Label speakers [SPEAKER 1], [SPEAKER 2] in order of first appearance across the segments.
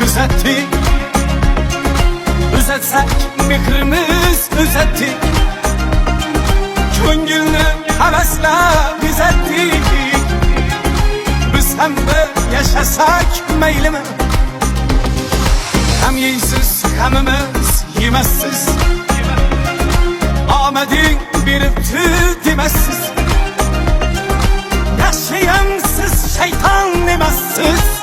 [SPEAKER 1] küzettik. Üzetsek mikrimiz üzettik. Ko'ngilni havasla bizettik. Biz hem de yaşasak meylimi? Hem yeysiz hemimiz yemezsiz. Ahmet'in biripti demezsiz. Yaşayansız şeytan demezsiz.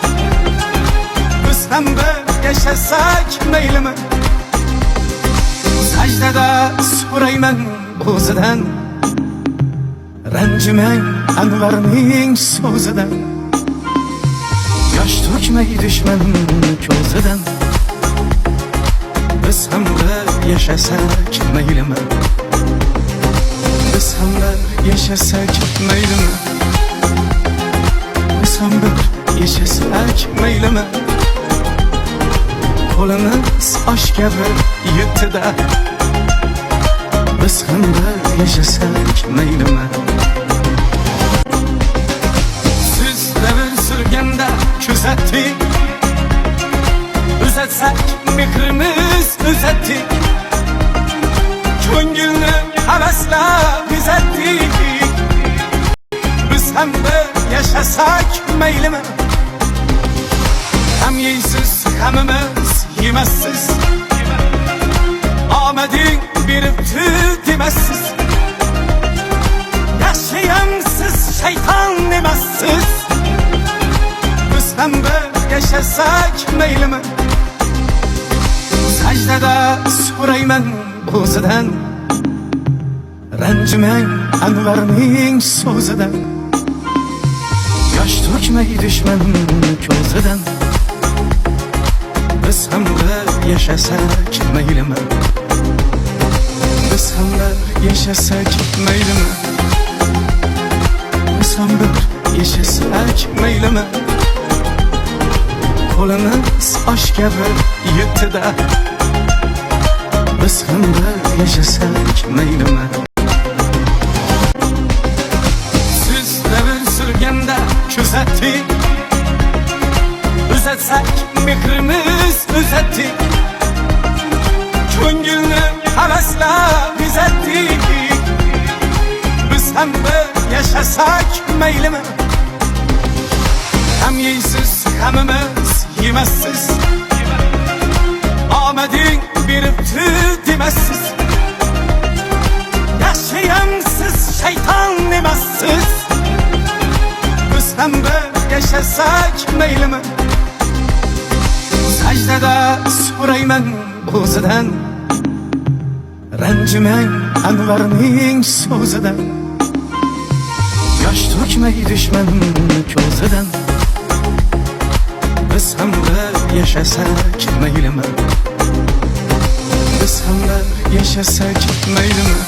[SPEAKER 1] Biz hem de yaşasak meylimi? Secdede so'rayman o'zidan, ranjimang Anvarning so'zidan. Yosh to'kmay dushman ko'zidan. Biz ham bir yaşasak meylimi? Biz ham bir yaşasak meylimi? Biz ham bir yaşasak meylimi? Qo'limiz osh kabi yetdi-da. Biz ham bir yaşasak meylimi? Siz devir sürganda kuzatdik. Uzatsak mikrimiz uzatdik. Ko'ngilni havasla bizettik. Biz ham bir yaşasak meylimi? Hem yeysiz hemimiz yemezsiz. Ahmet'in biripti demezsiz. Yaşayansız şeytan demezsiz. Biz hem de yaşasak meylimi? Secdede so'rayman o'zidan, ranjimang Anvarning so'zidan. Yosh to'kmay dushman ko'zidan. Biz ham bir yaşasak meylimi? Biz ham bir yaşasak meylimi? Biz ham bir yaşasak meylimi? Qo'limiz osh kabi yetdi-da. Biz ham bir yaşasak meylimi? Siz devir sürganda kuzatdik. Uzatsak mikrimiz uzatdik. Ko'ngilni havasla bizettik. Biz hem bir yaşasak meylimi? Hem yeysiz hemimiz yemezsiz. Ahmet'in biripti demezsiz. Yaşayansız şeytan demezsiz. Biz hem de yaşasak meylimi? Secdede so'rayman o'zidan, ranjimang Anvarning so'zidan. Yosh to'kmay dushman ko'zidan. Biz ham bir yaşasak meylimi? Biz ham bir yaşasak meylimi?